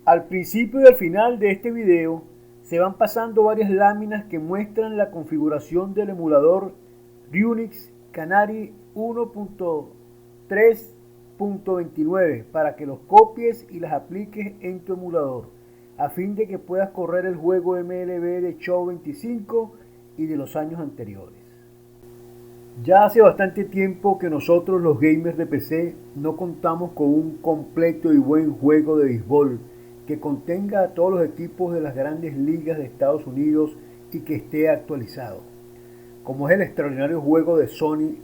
Al principio y al final de este video se van pasando varias láminas que muestran la configuración del emulador ryujinx canary 1.3.29 para que los copies y las apliques en tu emulador a fin de que puedas correr el juego MLB The Show 25 y de los años anteriores. Ya hace bastante tiempo que nosotros los gamers de PC no contamos con un completo y buen juego de béisbol que contenga a todos los equipos de las grandes ligas de Estados Unidos y que esté actualizado, como es el extraordinario juego de SONY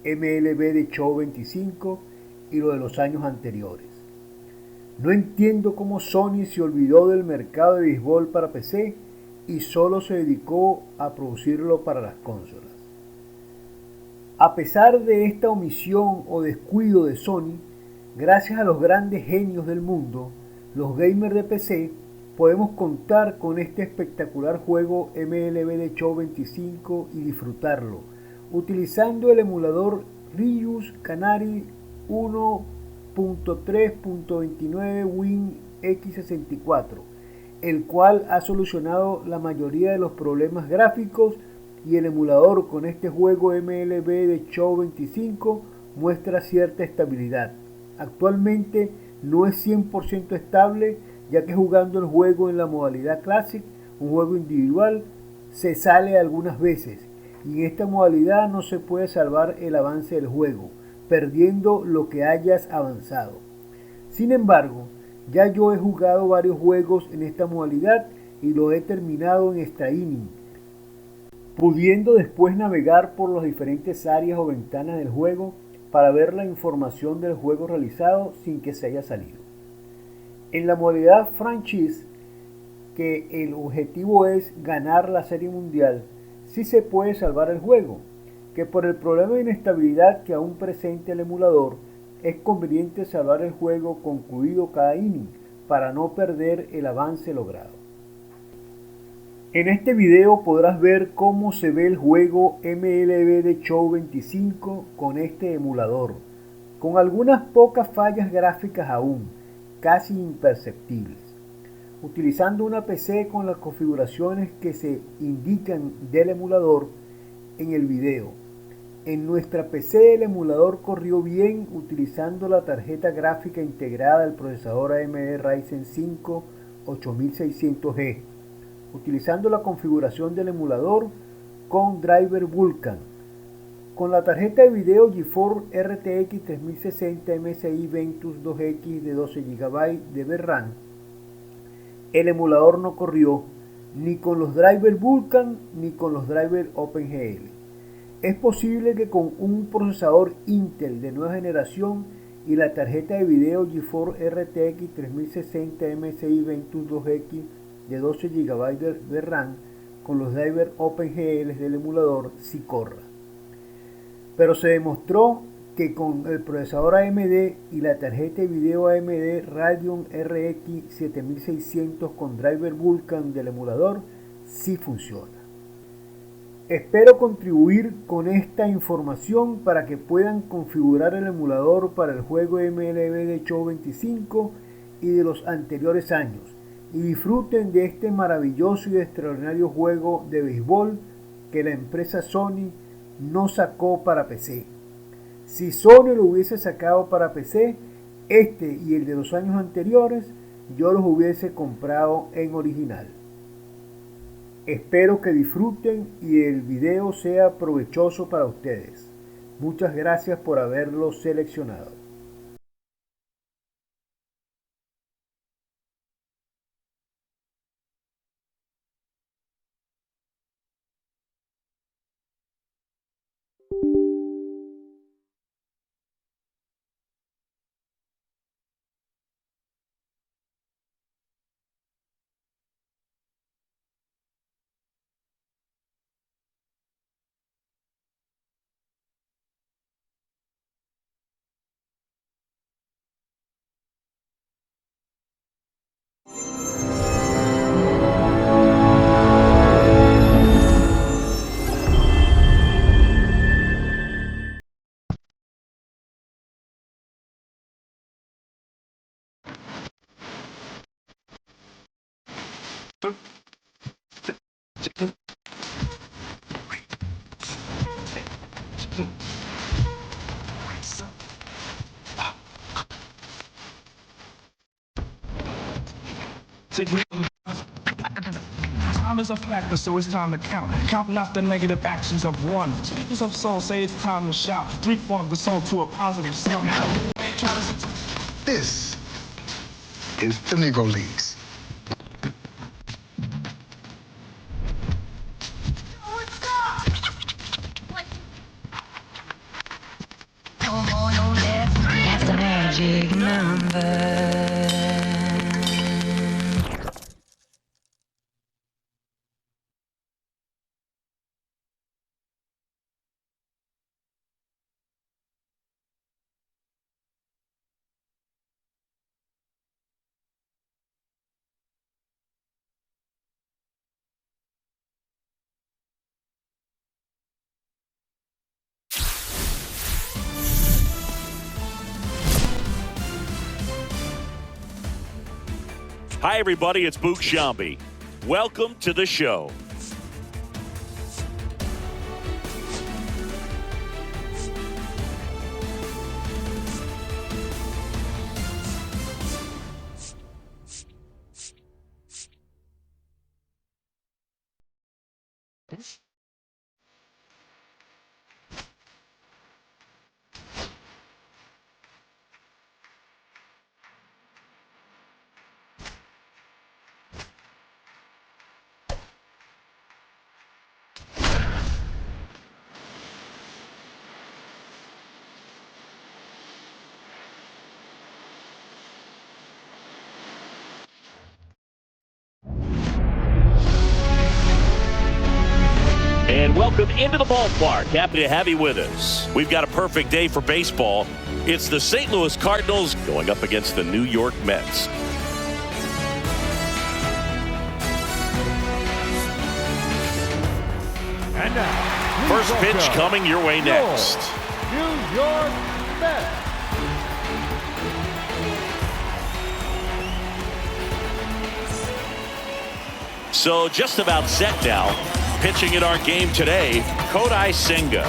MLB The Show 25 y lo de los años anteriores. No entiendo cómo Sony se olvidó del mercado de béisbol para PC y solo se dedicó a producirlo para las consolas. A pesar de esta omisión o descuido de Sony, gracias a los grandes genios del mundo, los gamers de PC podemos contar con este espectacular juego MLB The Show 25 y disfrutarlo, utilizando el emulador ryujinx canary 1.3.29 Win x64, el cual ha solucionado la mayoría de los problemas gráficos, y el emulador con este juego MLB The Show 25 muestra cierta estabilidad. Actualmente no es 100% estable, ya que jugando el juego en la modalidad Classic, un juego individual, se sale algunas veces, y en esta modalidad no se puede salvar el avance del juego, perdiendo lo que hayas avanzado. Sin embargo, ya yo he jugado varios juegos en esta modalidad y lo he terminado en extra inning, pudiendo después navegar por las diferentes áreas o ventanas del juego para ver la información del juego realizado sin que se haya salido. En la modalidad franchise, que el objetivo es ganar la serie mundial, sí se puede salvar el juego, que por el problema de inestabilidad que aún presenta el emulador, es conveniente salvar el juego concluido cada inning para no perder el avance logrado. En este video podrás ver cómo se ve el juego MLB The Show 25 con este emulador, con algunas pocas fallas gráficas aún, casi imperceptibles. Utilizando una PC con las configuraciones que se indican del emulador en el video. En nuestra PC el emulador corrió bien utilizando la tarjeta gráfica integrada del procesador AMD Ryzen 5 8600G. Utilizando la configuración del emulador con driver Vulkan. Con la tarjeta de video GeForce RTX 3060 MSI Ventus 2X de 12 GB de RAM, el emulador no corrió ni con los drivers Vulkan ni con los drivers OpenGL. Es posible que con un procesador Intel de nueva generación y la tarjeta de video GeForce RTX 3060 MSI Ventus 2X de 12 GB de RAM con los drivers OpenGL del emulador sí corra. Pero se demostró que con el procesador AMD y la tarjeta de video AMD Radeon RX 7600 con driver Vulkan del emulador sí funciona. Espero contribuir con esta información para que puedan configurar el emulador para el juego MLB The Show 25 y de los anteriores años, y disfruten de este maravilloso y extraordinario juego de béisbol que la empresa Sony no sacó para PC. Si Sony lo hubiese sacado para PC, este y el de los años anteriores, yo los hubiese comprado en original. Espero que disfruten y el video sea provechoso para ustedes. Muchas gracias por haberlo seleccionado. Time is a factor, so it's time to count. Counting out the negative actions of one. Speakers of soul say it's time to shout. Reform the soul to a positive sound. This is the Negro Leagues. That's the magic number. Hi, everybody. It's Book Shambi. Welcome to the show. And welcome into the ballpark. Happy to have you with us. We've got a perfect day for baseball. It's the St. Louis Cardinals going up against the New York Mets. And now, First pitch coming your way next. New York Mets. So just about set now. Pitching in our game today, Kodai Senga.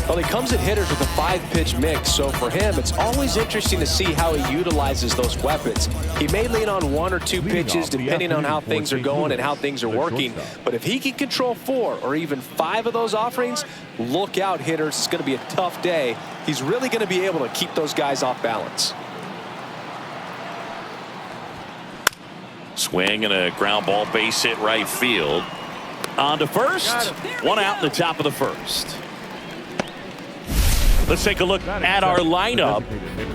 Well, he comes at hitters with a 5-pitch mix, so for him, it's always interesting to see how he utilizes those weapons. He may lean on 1 or 2 pitches depending on how things are going and how things are working, but if he can control 4 or even 5 of those offerings, look out, hitters. It's going to be a tough day. He's really going to be able to keep those guys off balance. Swing and a ground ball base hit right field. On to first. One out in the top of the first. Let's take a look at our lineup.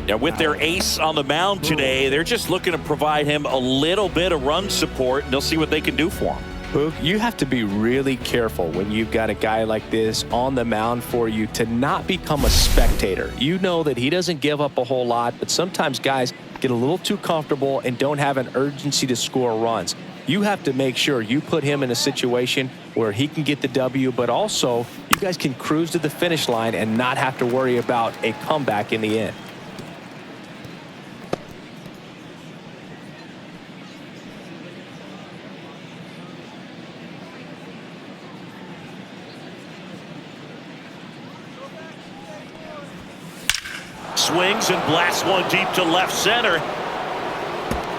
And with their ace on the mound today, they're just looking to provide him a little bit of run support, and they'll see what they can do for him. Boog, you have to be really careful when you've got a guy like this on the mound for you to not become a spectator. You know that he doesn't give up a whole lot, but sometimes guys get a little too comfortable and don't have an urgency to score runs. You have to make sure you put him in a situation where he can get the W, but also you guys can cruise to the finish line and not have to worry about a comeback in the end. Swings and blasts one deep to left center.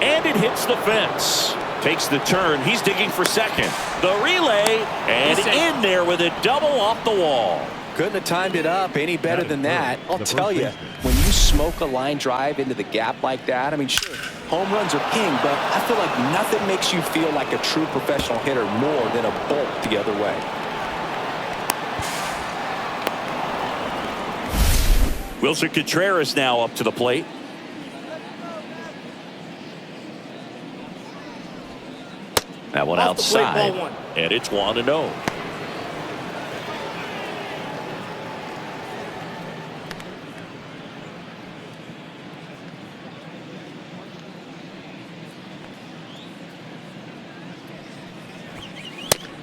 And it hits the fence. Takes the turn. He's digging for second. The relay, and in there with a double off the wall. Couldn't have timed it up any better than that. I'll tell you, when you smoke a line drive into the gap like that, I mean, sure, home runs are king, but I feel like nothing makes you feel like a true professional hitter more than a bolt the other way. Wilson Contreras now up to the plate. That one outside, and it's 1-0.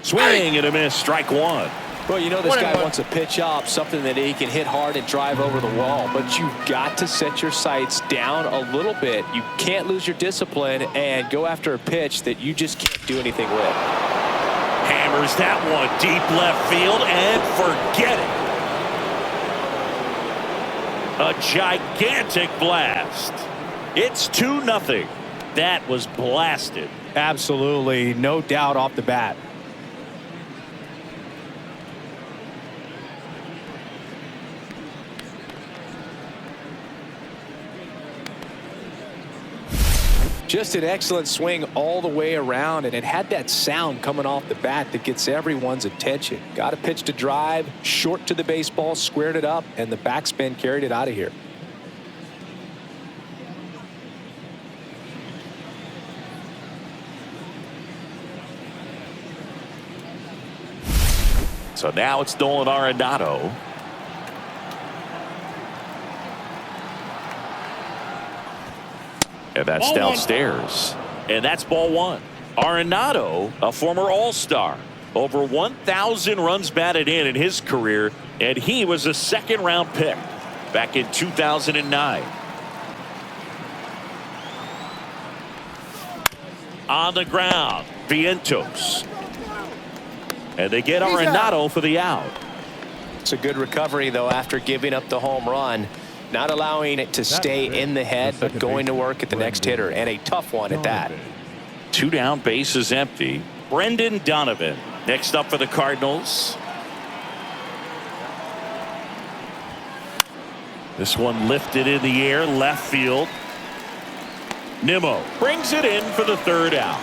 Swing and a miss, strike one. Well, you know this guy wants to pitch up, something that he can hit hard and drive over the wall. But you've got to set your sights down a little bit. You can't lose your discipline and go after a pitch that you just can't do anything with. Hammers that one deep left field and forget it. A gigantic blast. It's 2-0. That was blasted. Absolutely, no doubt off the bat. Just an excellent swing all the way around, and it had that sound coming off the bat that gets everyone's attention. Got a pitch to drive, short to the baseball, squared it up, and the backspin carried it out of here. So now it's Nolan Arenado. And that's downstairs. And that's ball one. Arenado, a former All-Star. Over 1,000 runs batted in his career, and he was a second-round pick back in 2009. On the ground, Vientos. And they get Arenado for the out. It's a good recovery, though, after giving up the home run. Not allowing it to stay in the head, but going to work at the next hitter, and a tough one at that. 2 down, bases empty. Brendan Donovan next up for the Cardinals. This one lifted in the air, left field. Nimmo brings it in for the third out.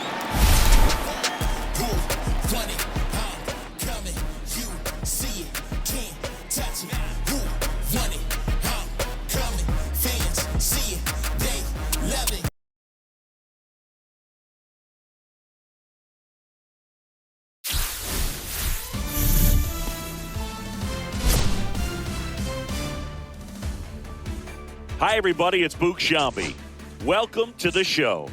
Hi, everybody. It's Book Shambi. Welcome to the show.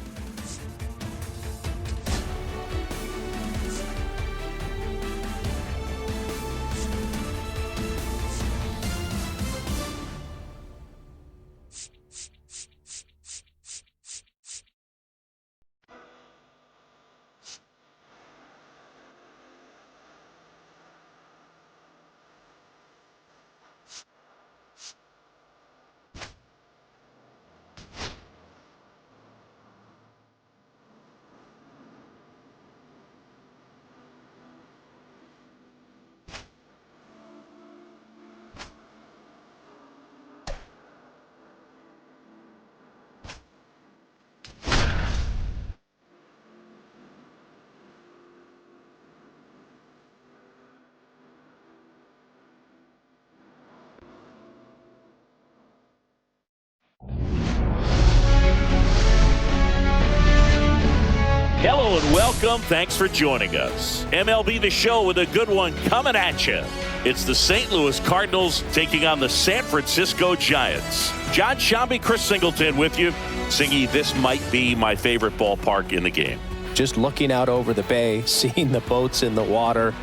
Hello and welcome. Thanks for joining us. MLB The Show with a good one coming at you. It's the St. Louis Cardinals taking on the San Francisco Giants. John Shambi, Chris Singleton with you. Singy, this might be my favorite ballpark in the game. Just looking out over the bay, seeing the boats in the water.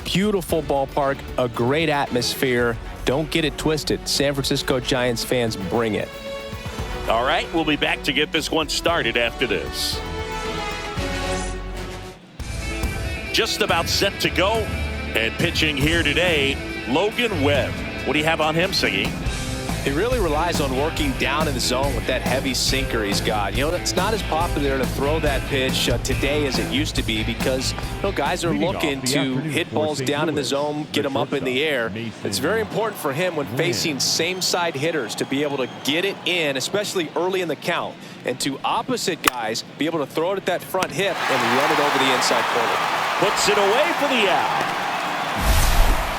Beautiful ballpark, a great atmosphere. Don't get it twisted. San Francisco Giants fans, bring it. All right, we'll be back to get this one started after this. Just about set to go, and pitching here today, Logan Webb. What do you have on him, Singy? He really relies on working down in the zone with that heavy sinker he's got. You know, it's not as popular to throw that pitch today as it used to be because, you know, guys are looking to hit balls down in the zone, get them up in the air. It's very important for him when facing same-side hitters to be able to get it in, especially early in the count, and to opposite guys be able to throw it at that front hip and run it over the inside corner. Puts it away for the out.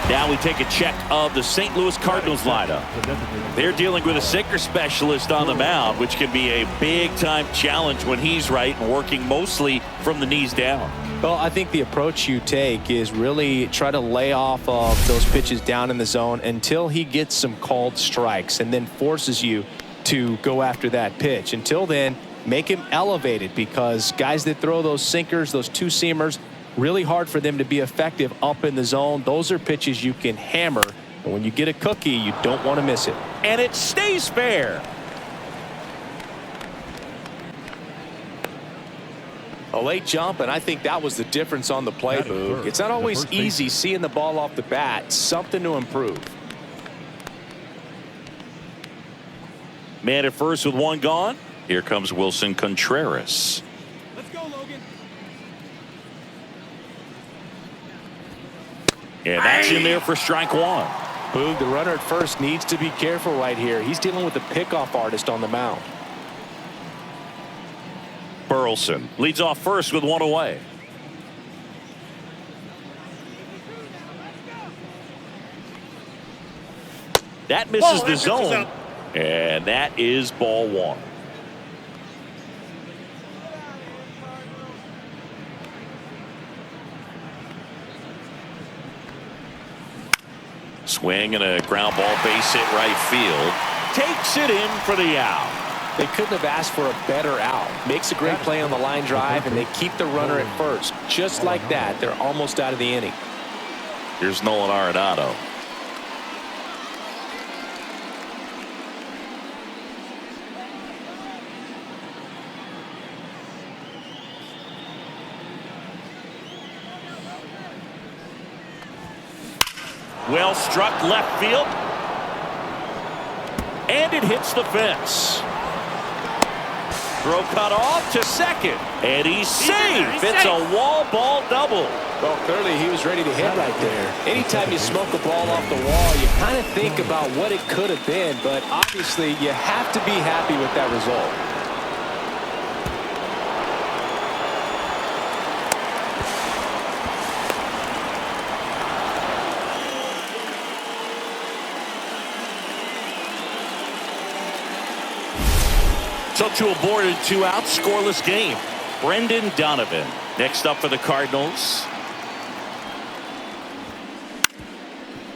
Now we take a check of the St. Louis Cardinals lineup. They're dealing with a sinker specialist on the mound, which can be a big-time challenge when he's right and working mostly from the knees down. Well, I think the approach you take is really try to lay off of those pitches down in the zone until he gets some called strikes and then forces you to go after that pitch. Until then, make him elevated because guys that throw those sinkers, those two-seamers, really hard for them to be effective up in the zone. Those are pitches you can hammer. And when you get a cookie, you don't want to miss it. And it stays fair. A late jump, and I think that was the difference on the play, Boog. It's not always easy seeing the ball off the bat. Something to improve. Man at first with one gone. Here comes Wilson Contreras. Let's go, Logan. And that's in there for strike one. Boog, the runner at first needs to be careful right here. He's dealing with the pickoff artist on the mound. Burleson leads off first with one away. That misses the zone. And that is ball one. Swing and a ground ball, base hit right field. Takes it in for the out. They couldn't have asked for a better out. Makes a great play on the line drive, and they keep the runner at first. Just like that, they're almost out of the inning. Here's Nolan Arenado. Well struck left field. And it hits the fence. Throw cut off to second. And he's safe. It's a wall ball double. Well, clearly he was ready to hit right there. Anytime you smoke a ball off the wall, you kind of think about what it could have been. But obviously, you have to be happy with that result. So 2 aboard and 2 out, scoreless game. Brendan Donovan next up for the Cardinals.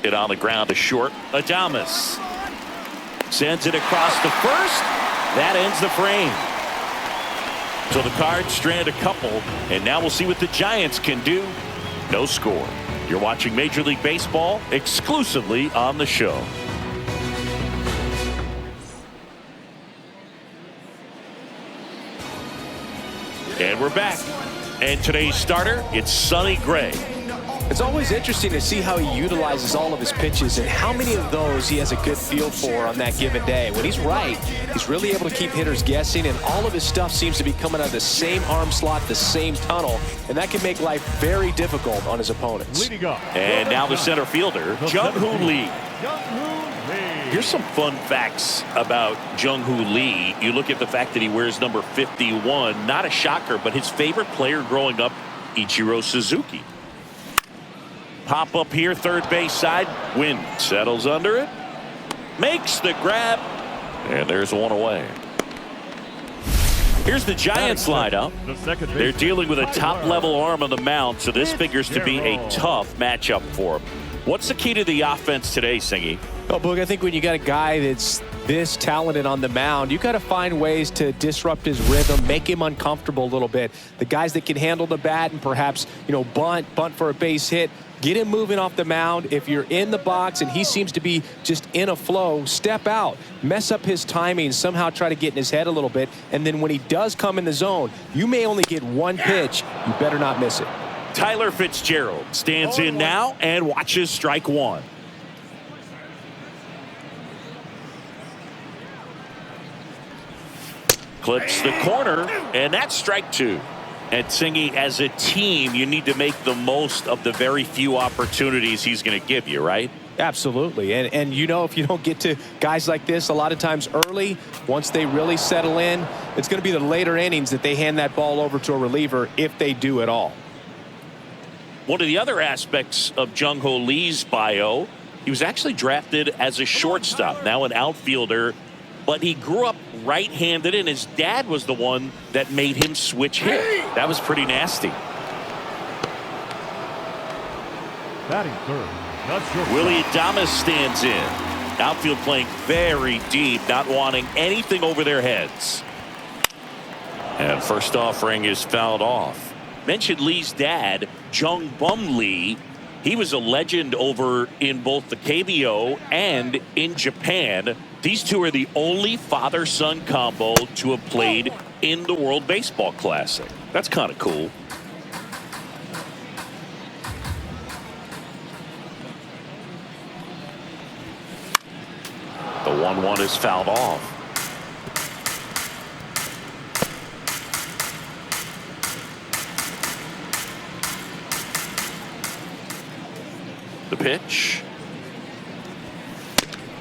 Hit on the ground to short. Adames sends it across the first. That ends the frame. So the Cards strand a couple, and now we'll see what the Giants can do. No score. You're watching Major League Baseball exclusively on the show. And we're back. And today's starter, it's Sonny Gray. It's always interesting to see how he utilizes all of his pitches and how many of those he has a good feel for on that given day. When he's right, he's really able to keep hitters guessing, and all of his stuff seems to be coming out of the same arm slot, the same tunnel, and that can make life very difficult on his opponents. And now the center fielder, Jung-Hoo Lee. Here's some fun facts about Jung-Hoo Lee. You look at the fact that he wears number 51. Not a shocker, but his favorite player growing up, Ichiro Suzuki. Pop up here, third base side. Wynn settles under it. Makes the grab. And there's one away. Here's the Giants lineup. They're dealing with a top-level arm on the mound, so this figures to be a tough matchup for them. What's the key to the offense today, Singy? Well, Boog, I think when you got a guy that's this talented on the mound, you got to find ways to disrupt his rhythm, make him uncomfortable a little bit. The guys that can handle the bat and perhaps, bunt for a base hit, get him moving off the mound. If you're in the box and he seems to be just in a flow, step out, mess up his timing, somehow try to get in his head a little bit. And then when he does come in the zone, you may only get one pitch. You better not miss it. Tyler Fitzgerald stands in now and watches strike one. Clips the corner, and that's strike two. And Singy, as a team, you need to make the most of the very few opportunities he's going to give you, right? Absolutely. And if you don't get to guys like this a lot of times early, once they really settle in, it's going to be the later innings that they hand that ball over to a reliever, if they do at all. One of the other aspects of Jung-Hoo Lee's bio, he was actually drafted as a shortstop, now an outfielder, but he grew up right-handed, and his dad was the one that made him switch hit. That was pretty nasty. Batting third. Willie Adames stands in. Outfield playing very deep, not wanting anything over their heads. And first offering is fouled off. Mentioned Lee's dad, Jung Bum Lee. He was a legend over in both the KBO and in Japan. These two are the only father-son combo to have played in the World Baseball Classic. That's kind of cool. The 1-1 is fouled off. The pitch.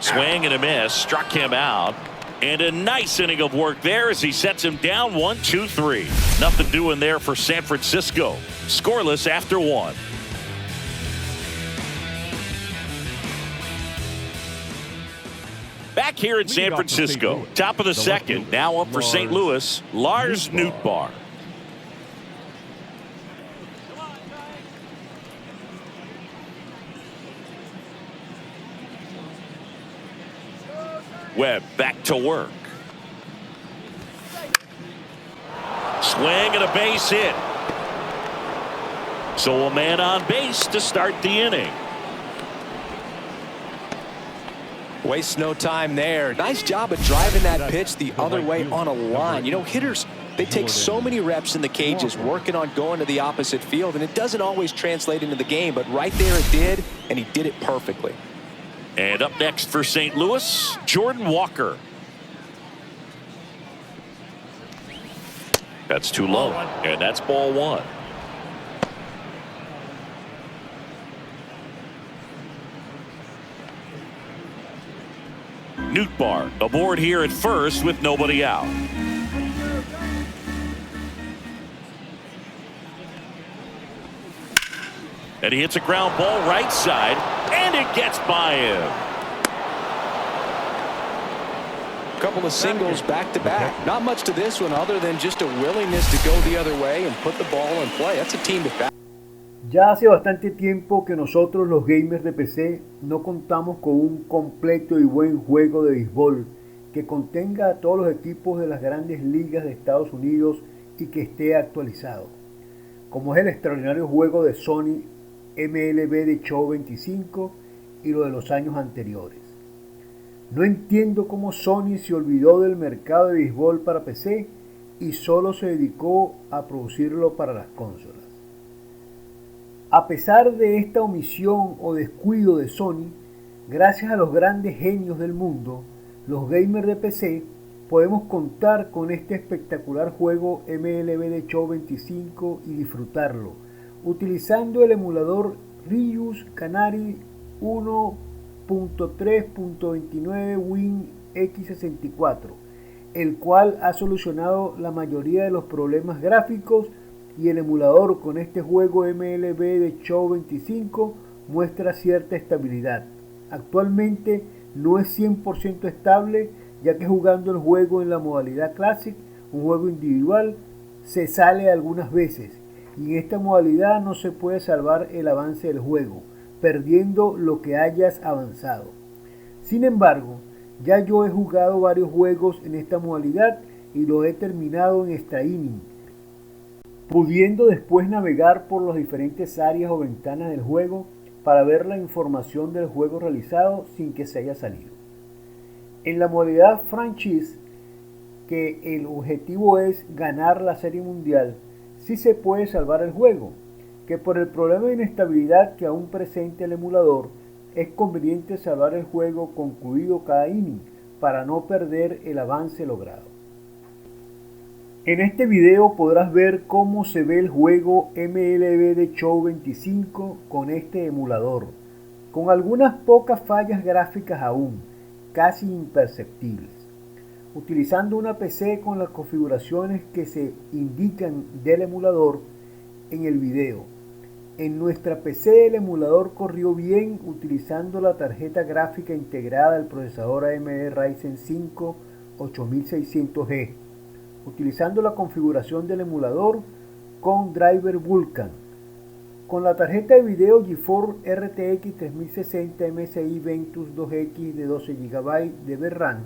Swing and a miss. Struck him out. And a nice inning of work there as he sets him down 1-2-3. Nothing doing there for San Francisco. Scoreless after 1. Back here in San Francisco. Top of the second. Now up for St. Louis. Lars Nootbaar. Webb back to work. Swing and a base hit. So a man on base to start the inning. Waste no time there. Nice job of driving that pitch the other way on a line. You know, hitters, they take so many reps in the cages working on going to the opposite field, and it doesn't always translate into the game, but right there it did, and he did it perfectly. And up next for St. Louis, Jordan Walker. That's too low, and that's ball 1. Nootbaar aboard here at first with nobody out. And he hits a ground ball right side, and it gets by him. Couple of singles back to back. Not much to this one other than just a willingness to go the other way and put the ball in play. That's a team to back. Ya hace bastante tiempo que nosotros los gamers de PC no contamos con un completo y buen juego de béisbol que contenga a todos los equipos de las grandes ligas de Estados Unidos y que esté actualizado, como es el extraordinario juego de SONY MLB The Show 25 y lo de los años anteriores. No entiendo cómo Sony se olvidó del mercado de béisbol para PC y solo se dedicó a producirlo para las consolas. A pesar de esta omisión o descuido de Sony, gracias a los grandes genios del mundo, los gamers de PC podemos contar con este espectacular juego MLB The Show 25 y disfrutarlo, utilizando el emulador ryujinx Canary 1.3.29 Win x64, el cual ha solucionado la mayoría de los problemas gráficos, y el emulador con este juego MLB The Show 25 muestra cierta estabilidad. Actualmente no es 100% estable, ya que jugando el juego en la modalidad Classic, un juego individual, se sale algunas veces, y en esta modalidad no se puede salvar el avance del juego, perdiendo lo que hayas avanzado. Sin embargo, ya yo he jugado varios juegos en esta modalidad y lo he terminado en extra inning, pudiendo después navegar por las diferentes áreas o ventanas del juego para ver la información del juego realizado sin que se haya salido. En la modalidad franchise, que el objetivo es ganar la serie mundial, sí se puede salvar el juego, que por el problema de inestabilidad que aún presenta el emulador, es conveniente salvar el juego concluido cada inning para no perder el avance logrado. En este video podrás ver cómo se ve el juego MLB The Show 25 con este emulador, con algunas pocas fallas gráficas aún, casi imperceptibles. Utilizando una PC con las configuraciones que se indican del emulador en el video. En nuestra PC el emulador corrió bien utilizando la tarjeta gráfica integrada del procesador AMD Ryzen 5 8600G. Utilizando la configuración del emulador con driver Vulkan, con la tarjeta de video GeForce RTX 3060 MSI Ventus 2X de 12 GB de VRAM.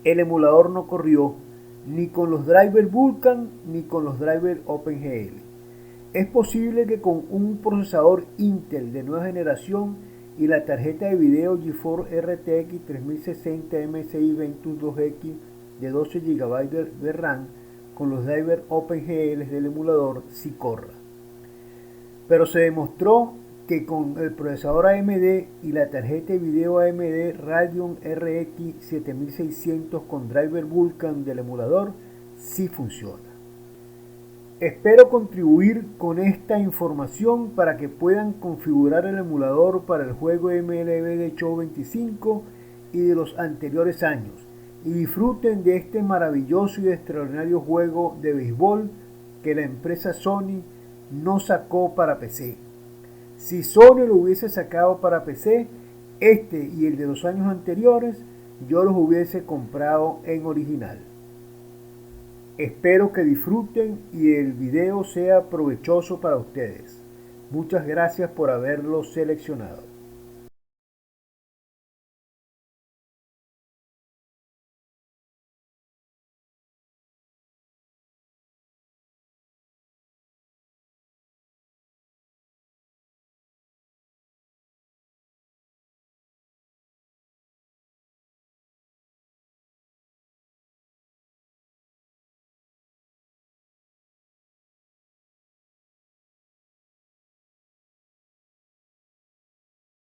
El emulador no corrió, ni con los drivers Vulkan ni con los drivers OpenGL. Es posible que con un procesador Intel de nueva generación y la tarjeta de video GeForce RTX 3060 MSI Ventus 2X de 12 GB de RAM con los drivers OpenGL del emulador sí corra. Pero se demostró que con el procesador AMD y la tarjeta de video AMD Radeon RX 7600 con driver Vulkan del emulador sí funciona. Espero contribuir con esta información para que puedan configurar el emulador para el juego MLB The Show 25 y de los anteriores años y disfruten de este maravilloso y extraordinario juego de béisbol que la empresa Sony no sacó para PC. Si Sony lo hubiese sacado para PC, este y el de los años anteriores, yo los hubiese comprado en original. Espero que disfruten y el video sea provechoso para ustedes. Muchas gracias por haberlo seleccionado.